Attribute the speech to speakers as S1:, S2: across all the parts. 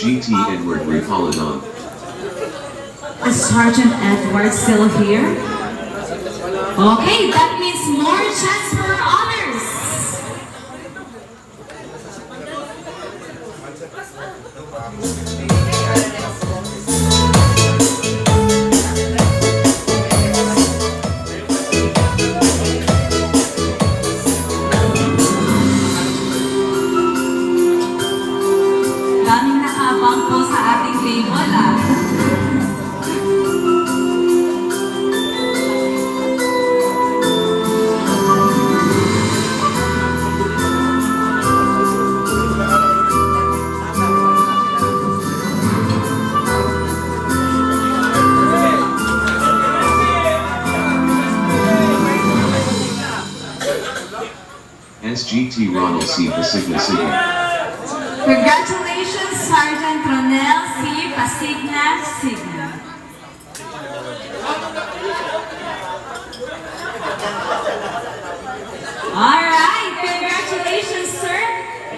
S1: SGT Edward Repolodon.
S2: Is Sergeant Edward still here? Okay, that means more chance for others. Daming nakabang po sa ating table ah.
S1: SGT Ronald C. Pasigna Sigma.
S2: Congratulations, Sergeant Ronel C. Pasigna Signa. Alright, congratulations, sir.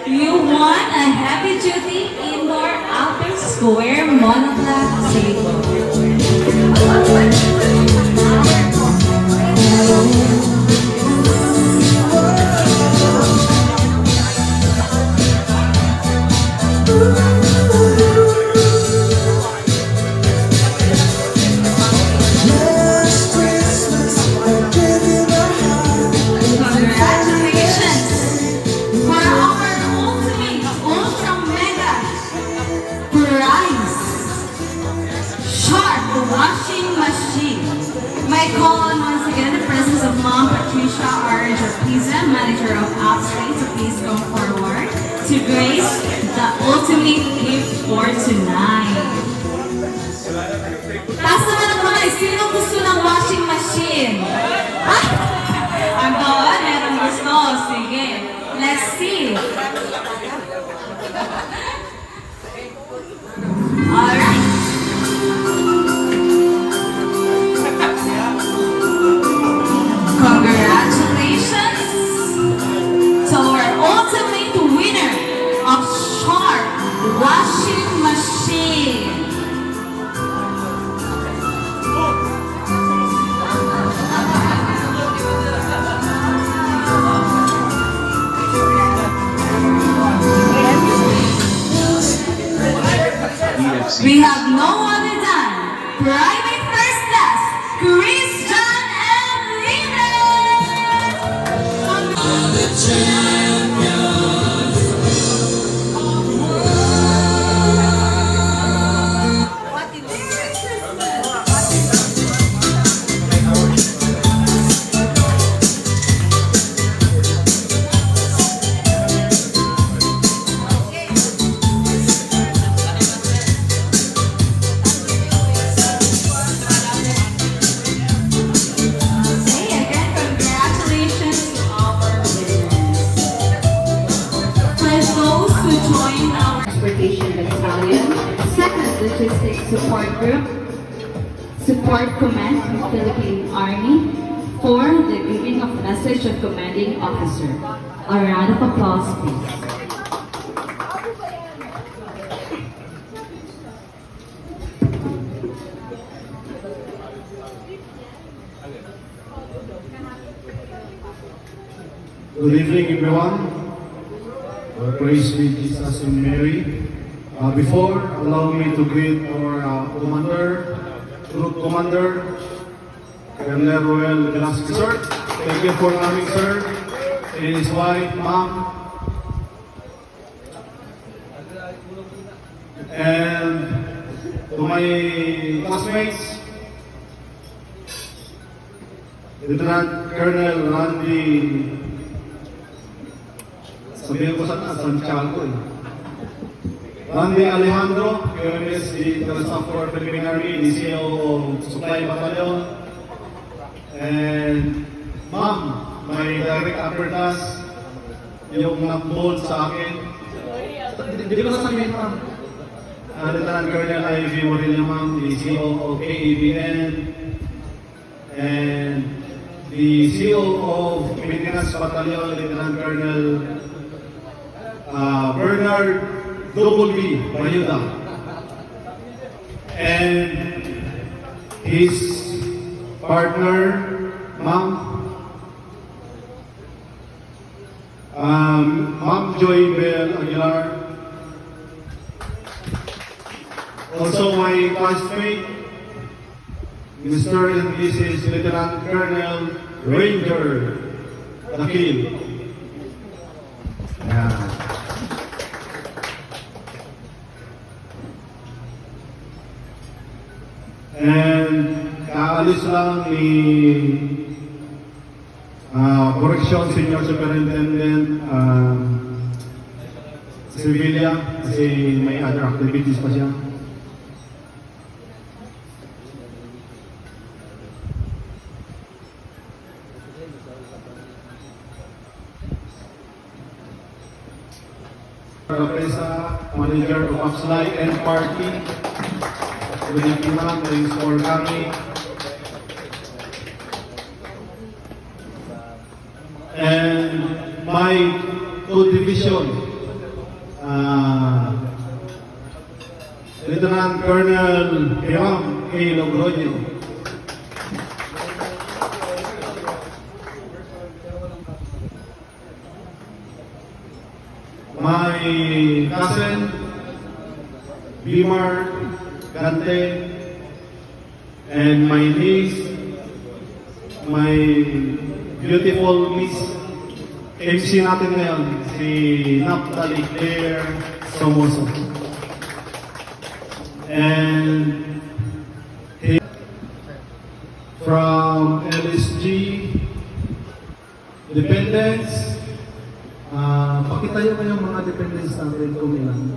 S2: You won a heavy-duty indoor-outdoor square monoblock table. Congratulations for our ultimate ultra mega prize sharp washing machine. May call on once again the presence of Mom Patricia R. Jarpiza, manager of Upstream, to please come forward to grace the ultimate gift for tonight. Taas naman ang mga sino gusto ng washing machine? Ang doon, meron gusto. Sige, let's see. Alright. Congratulations to our ultimate winner of Sharp Washing Machine. We have no other than Private First Class, Christian Battalion, 2nd Logistics Support Group, Support Command from Philippine Army, for the giving of message of commanding officer. A round of applause, please.
S3: Good evening, everyone. Praise be Jesus and Mary. Before, allow me to greet our Troop Commander, Colonel Roel Velasquez, sir. Thank you for coming, sir. And his wife, Ma'am. And to my classmates, Lieutenant Colonel Randy, sabihin ko sana, Santiago eh. Randy Alejandro, QMS, the Staff for Philippine Army, the CEO of Supply Battalion. And Ma'am, may direct appertas yung nag-bold sa akin. Hindi ko sasabihin, Ma'am. Lieutenant Colonel Ivy Morilla, Ma'am, the CEO of AABN. And the CEO of Pilipinas Battalion, Lieutenant Colonel Bernard Double B, Bayuda. And his partner, Ma'am Joy Bell Aguilar. Also my classmate, Mr. and Mrs. Lieutenant Colonel Ranger Dakil. Yeah. And kaalis lang ni Correction Senior Superintendent Sevilla kasi may other activities pa siya. Presa, Manager of Upslide and Party. Good evening, ma'am. Thanks for coming. And my co-division, Lieutenant Colonel Hiram A. Logroño. My cousin, Bimar Gante, and my niece, my beautiful Miss MC natin ngayon, si Naphtali Claire Somoso. And from LSG Dependents, pakitayo mo yung mga dependents natin kung ilan.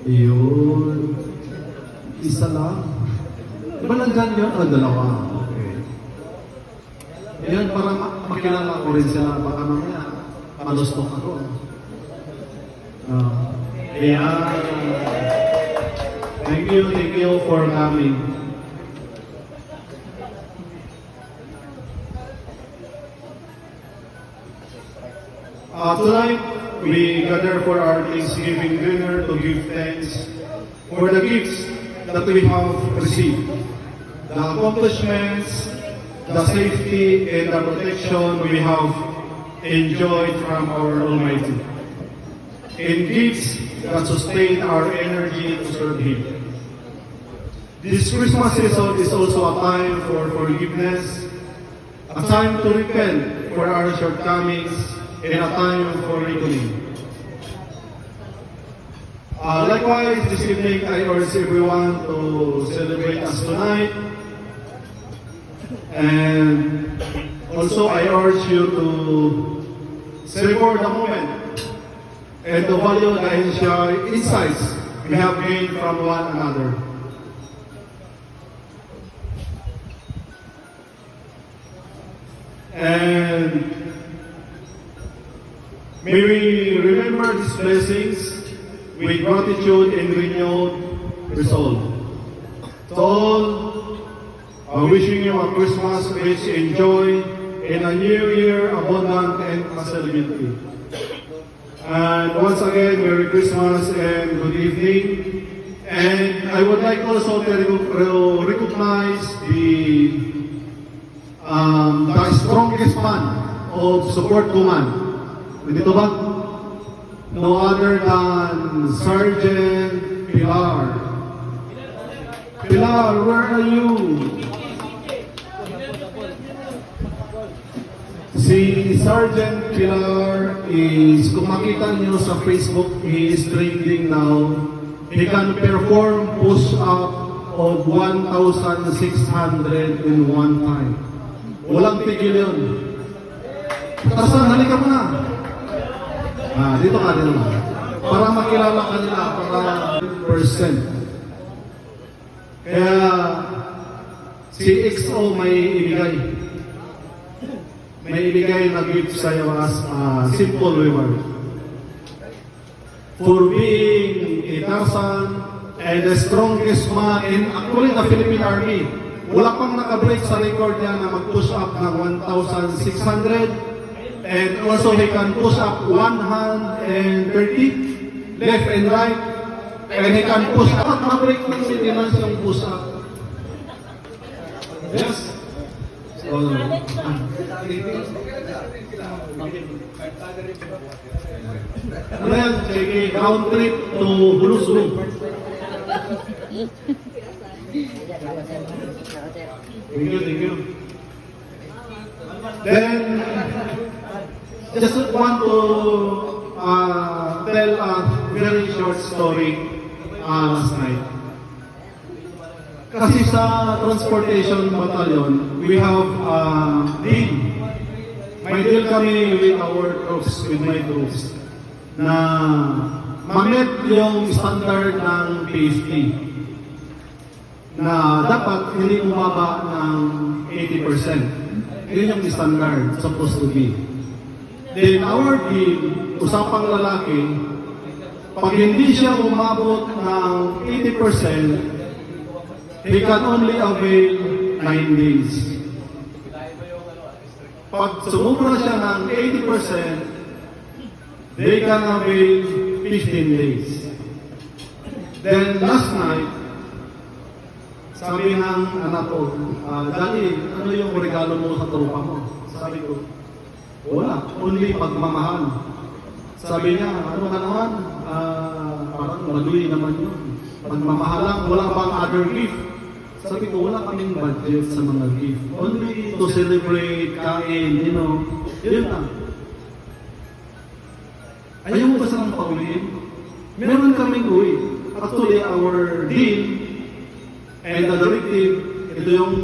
S3: Yun. Isa lang. Diba nandyan yun? O, dalawa. Okay. Ayan, para makilala ko rin sila. Baka mamaya, malustok ako. Ayan. Thank you for coming. Tonight, we gather for our Thanksgiving dinner to give thanks for the gifts that we have received, the accomplishments, the safety, and the protection we have enjoyed from our Almighty, and gifts that sustain our energy to serve Him. This Christmas season is also a time for forgiveness, a time to repent for our shortcomings, and a time for reckoning. Likewise, this evening I urge everyone to celebrate us tonight. And also I urge you to savor the moment and to value the insights we have gained from one another. And may we remember these blessings with gratitude and renewed resolve. To all, wishing you a Christmas rich in joy and a New Year abundant and prosperity. And once again, Merry Christmas and good evening. And I would like also to recognize the strongest man of Support Command. Dito ba? No other than Sergeant Pilar. Pilar, where are you? Si Sergeant Pilar is, kung makita niyo sa Facebook, he is trending now. He can perform push-up of 1,600 in one time. Walang tigil yun. Tasan, halika mo na. Dito ka din naman. Para makilala ka nila, para 100%. Kaya, si XO may ibigay. May ibigay na gift sa'yo as simple reward. For being a Tarzan and the strongest man in actually the Philippine Army. Wala pang nakabreak sa record niya na mag-push up ng 1,600. And also he can push up one hand and 30, left and right. And he can push up. Mabrik ng maintenance yung push up. Yes. So, ano yan? Sige, round trip to Hulusulong. Thank you. Then, just want to tell a very short story last night. Kasi sa transportation battalion, we have a deal. May deal kami with our troops, with my troops, na ma-meet yung standard ng PFT na dapat hindi umaba ng 80%. Yun yung standard supposed to be. Then our deal, usapang lalaki, pag hindi siya umabot ng 80%, he can only avail 9 days. Pag sumubra siya ng 80%, they can avail 15 days. Then last night, sabi ng anak ko, Daddy, ano yung regalo mo sa tropa mo? Sabi ko, wala, only pagmamahal. Sabi niya, ano ka naman? Parang maluwi naman yun. Pagmamahal lang, wala bang other gift? Sabi ko, wala kaming budget sa mga gift. Only to celebrate, kain, yun lang. Ayaw mo ba silang pauliin? Meron kaming uwi. Actually, our deal and the directive, ito yung